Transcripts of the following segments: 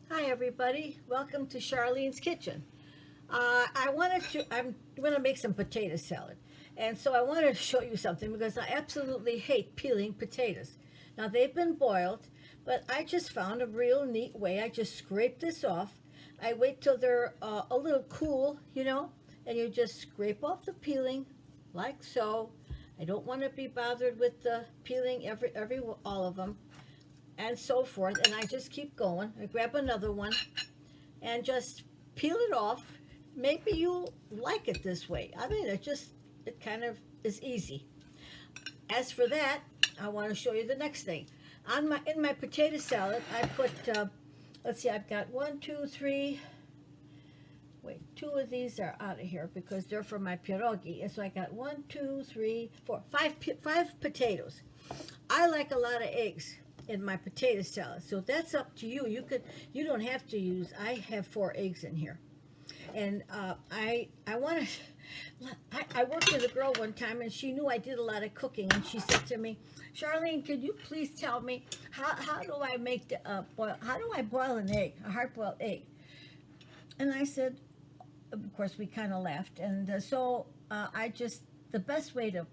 Hi everybody, welcome to Charlene's Kitchen. I'm going to make some potato salad. And so I wanted to show you something because I absolutely hate peeling potatoes. Now they've been boiled, but I just found a real neat way. I just scrape this off. I wait till they're a little cool, and you just scrape off the peeling like so. I don't want to be bothered with the peeling every all of them and so forth. And I just keep going. I grab another one and just peel it off. Maybe you like it this way. I mean, it kind of is easy. As for that, I want to show you the next thing. In my potato salad, I put let's see, I've got one, two, three. Wait, two of these are out of here because they're for my pierogi. And so I got one, two, three, four, five potatoes. I like a lot of eggs in my potato salad, so that's up to you. You don't have to use. I have four eggs in here, and I want to. I worked with a girl one time, and she knew I did a lot of cooking, and she said to me, "Charlene, could you please tell me how do I make the boil? How do I boil an egg, a hard boiled egg?" And I said, of course, we kind of laughed, and I just the best way to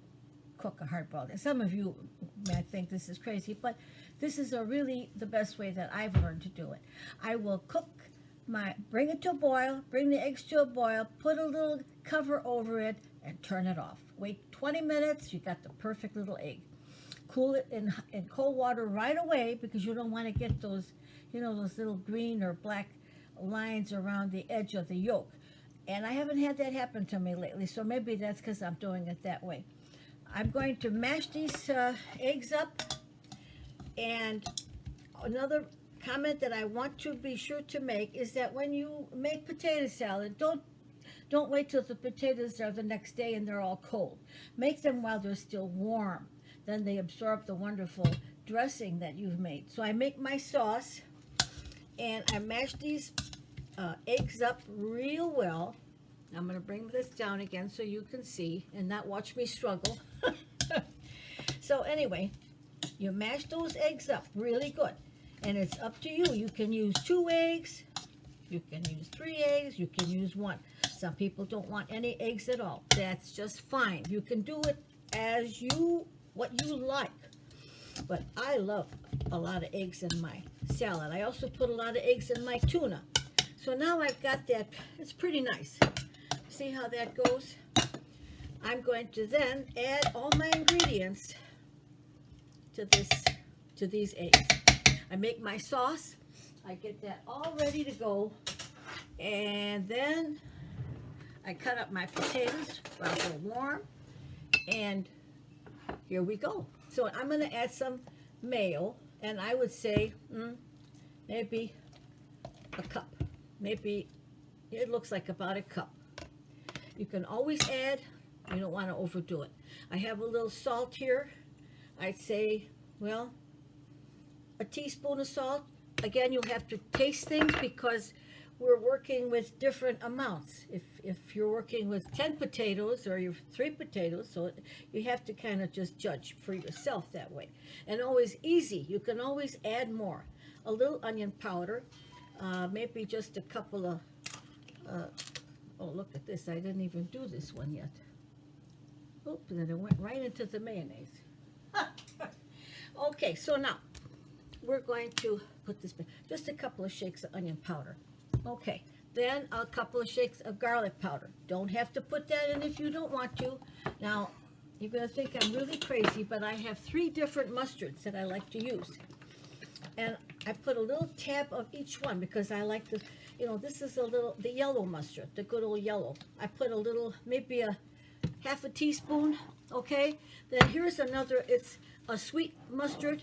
cook a hard boiled. And some of you may think this is crazy, but this is really the best way that I've learned to do it. I will bring it to a boil, bring the eggs to a boil, put a little cover over it, and turn it off. Wait 20 minutes, you got the perfect little egg. Cool it in cold water right away because you don't want to get those little green or black lines around the edge of the yolk. And I haven't had that happen to me lately, so maybe that's because I'm doing it that way. I'm going to mash these eggs up. And another comment that I want to be sure to make is that when you make potato salad, don't wait till the potatoes are the next day and they're all cold. Make them while they're still warm. Then they absorb the wonderful dressing that you've made. So I make my sauce and I mash these eggs up real well. I'm going to bring this down again so you can see and not watch me struggle. So anyway, you mash those eggs up really good. And it's up to you. You can use 2 eggs. You can use 3 eggs. You can use 1. Some people don't want any eggs at all. That's just fine. You can do it what you like. But I love a lot of eggs in my salad. I also put a lot of eggs in my tuna. So now I've got that. It's pretty nice. See how that goes? I'm going to then add all my ingredients to these eggs. I make my sauce. I get that all ready to go. And then I cut up my potatoes while they're warm. And here we go. So I'm going to add some mayo. And I would say maybe a cup. Maybe it looks like about a cup. You can always add. You don't want to overdo it. I have a little salt here. I'd say, well, a teaspoon of salt. Again, you'll have to taste things because we're working with different amounts. If you're working with 10 potatoes or you're 3 potatoes, so you have to kind of just judge for yourself that way. And always easy. You can always add more. A little onion powder, maybe just a couple of, oh, look at this. I didn't even do this one yet. Oop, and then it went right into the mayonnaise. Okay, so now we're going to put this back. Just a couple of shakes of onion powder. Okay, then a couple of shakes of garlic powder. Don't have to put that in if you don't want to. Now, you're going to think I'm really crazy, but I have 3 different mustards that I like to use. And I put a little tab of each one because I like this is the yellow mustard, the good old yellow. I put a little, maybe a half a teaspoon, okay? Then here's another, it's a sweet mustard,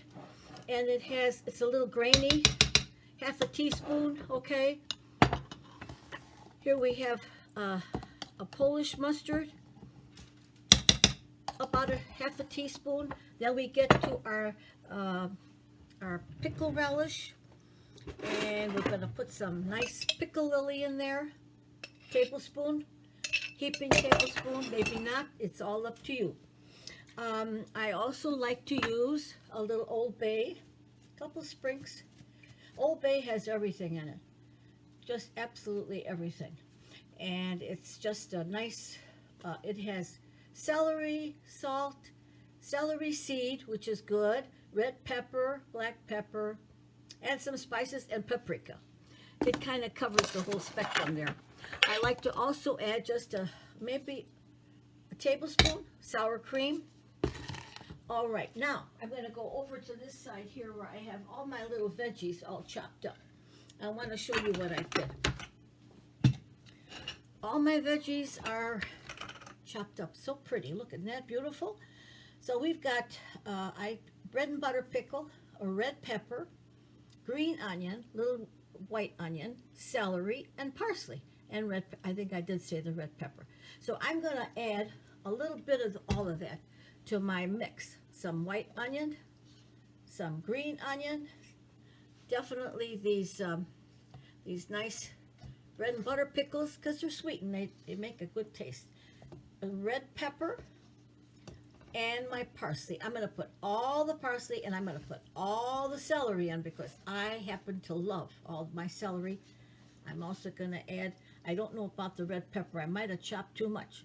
and it's a little grainy, half a teaspoon, okay? Here we have a Polish mustard, about a half a teaspoon. Then we get to our pickle relish, and we're gonna put some nice pickle lily in there, tablespoon. Heaping tablespoon, maybe not, it's all up to you. I also like to use a little Old Bay, a couple sprigs, Old Bay has everything in it, just absolutely everything. And it's just a nice, it has celery, salt, celery seed, which is good, red pepper, black pepper, and some spices and paprika. It kind of covers the whole spectrum there. I like to also add just maybe a tablespoon sour cream. All right, now I'm going to go over to this side here where I have all my little veggies all chopped up. I want to show you what I did. All my veggies are chopped up so pretty. Look, isn't that beautiful? So we've got bread and butter pickle, a red pepper, green onion, little white onion, celery, and parsley. And red, I think I did say the red pepper. So I'm going to add a little bit of all of that to my mix. Some white onion, some green onion, definitely these nice bread and butter pickles because they're sweet and they make a good taste. A red pepper and my parsley. I'm going to put all the parsley and I'm going to put all the celery in because I happen to love all my celery. I'm also going to add, I don't know about the red pepper. I might have chopped too much.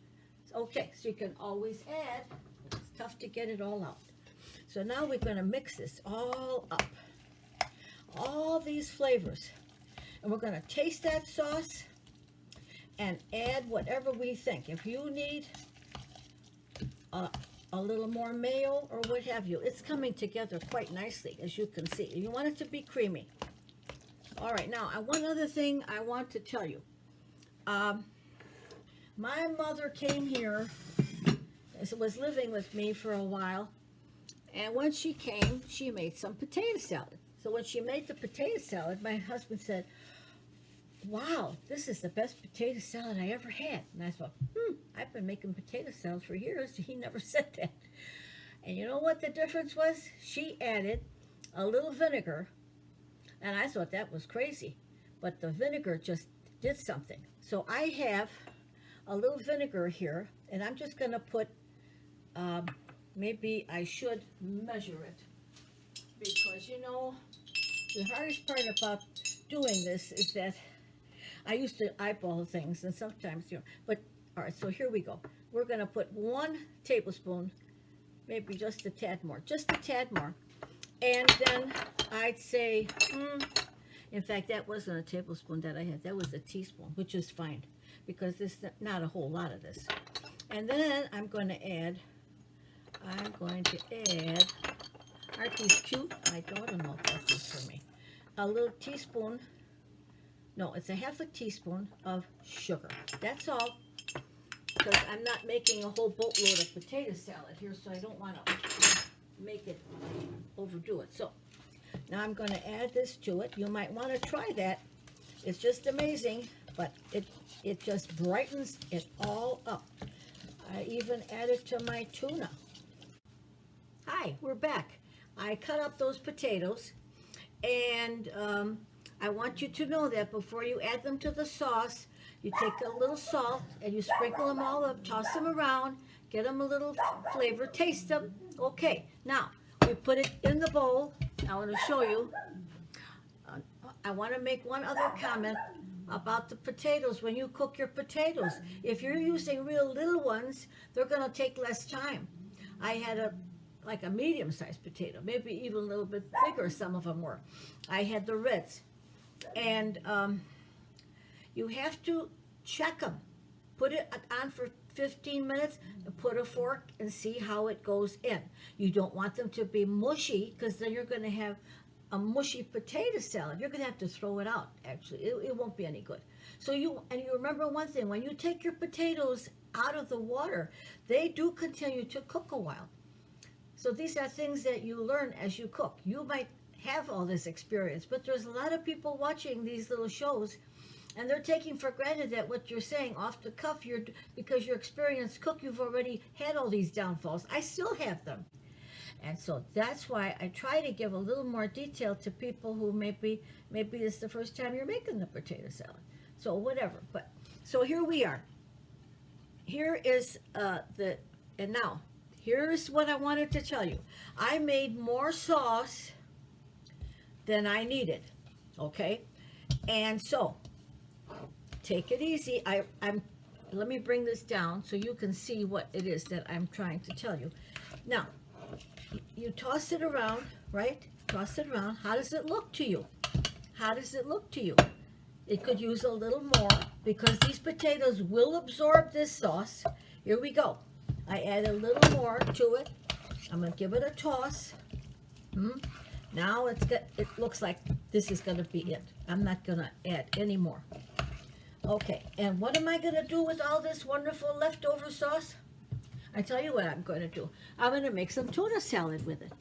Okay, so you can always add. It's tough to get it all out. So now we're going to mix this all up. All these flavors. And we're going to taste that sauce and add whatever we think. If you need a little more mayo or what have you, it's coming together quite nicely, as you can see. You want it to be creamy. All right, now one other thing I want to tell you. My mother came here, was living with me for a while, and when she came, she made some potato salad. So when she made the potato salad, my husband said, wow, this is the best potato salad I ever had. And I thought, I've been making potato salad for years. He never said that. And you know what the difference was? She added a little vinegar, and I thought that was crazy. But the vinegar just did something. So I have a little vinegar here, and I'm just going to put, maybe I should measure it. Because, you know, the hardest part about doing this is that I used to eyeball things, and sometimes, you know, but, all right, so here we go. We're going to put 1 tablespoon, maybe just a tad more, and then I'd say, in fact, that wasn't a tablespoon that I had, that was a teaspoon, which is fine, because there's not a whole lot of this. And then I'm going to add, aren't these cute? My daughter-in-law bought these for me. A little teaspoon, no, it's a half a teaspoon of sugar. That's all, because I'm not making a whole boatload of potato salad here, so I don't want to make it overdo it. So now I'm going to add this to it. You might want to try that. It's just amazing, but it just brightens it all up. I even added to my tuna. Hi, we're back. I cut up those potatoes, and I want you to know that before you add them to the sauce, you take a little salt and you sprinkle them all up, toss them around, get them a little flavor, taste them. Okay, now we put it in the bowl. I want to show you. I want to make one other comment about the potatoes. When you cook your potatoes, if you're using real little ones, they're going to take less time. I had like a medium-sized potato, maybe even a little bit bigger, some of them were. I had the reds. And you have to check them. Put it on for 15 minutes and put a fork and see how it goes in. You don't want them to be mushy, because then you're going to have a mushy potato salad. You're going to have to throw it out, actually. It won't be any good. So you remember one thing, when you take your potatoes out of the water, they do continue to cook a while. So these are things that you learn as you cook. You might have all this experience, but there's a lot of people watching these little shows, and they're taking for granted that what you're saying off the cuff, because you're experienced cook, you've already had all these downfalls. I still have them. And so that's why I try to give a little more detail to people who maybe it's the first time you're making the potato salad. So whatever. But so here we are. Here is and now here's what I wanted to tell you. I made more sauce than I needed. Okay? And so, take it easy. Let me bring this down so you can see what it is that I'm trying to tell you. Now, you toss it around, right? Toss it around. How does it look to you? How does it look to you? It could use a little more because these potatoes will absorb this sauce. Here we go. I add a little more to it. I'm going to give it a toss. Now it looks like this is going to be it. I'm not going to add any more. Okay, and what am I going to do with all this wonderful leftover sauce? I tell you what I'm going to do. I'm going to make some tuna salad with it.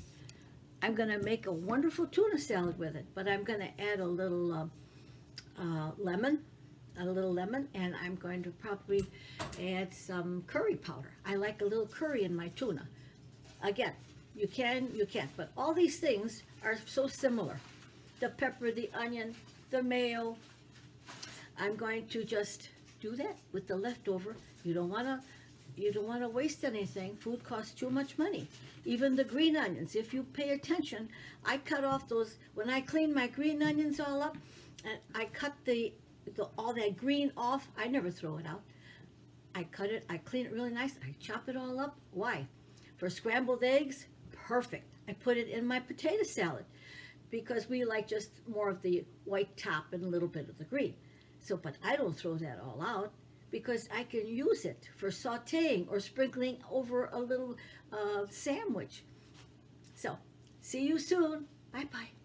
I'm going to make a wonderful tuna salad with it, but I'm going to add a little lemon, and I'm going to probably add some curry powder. I like a little curry in my tuna. Again, you can, you can't, but all these things are so similar. The pepper, the onion, the mayo. I'm going to just do that with the leftover. You don't want to waste anything. Food costs too much money. Even the green onions, if you pay attention, I cut off those, when I clean my green onions all up, and I cut all that green off. I never throw it out. I cut it, I clean it really nice, I chop it all up. Why? For scrambled eggs, perfect. I put it in my potato salad because we like just more of the white top and a little bit of the green. So, but I don't throw that all out because I can use it for sauteing or sprinkling over a little sandwich. So, see you soon. Bye-bye.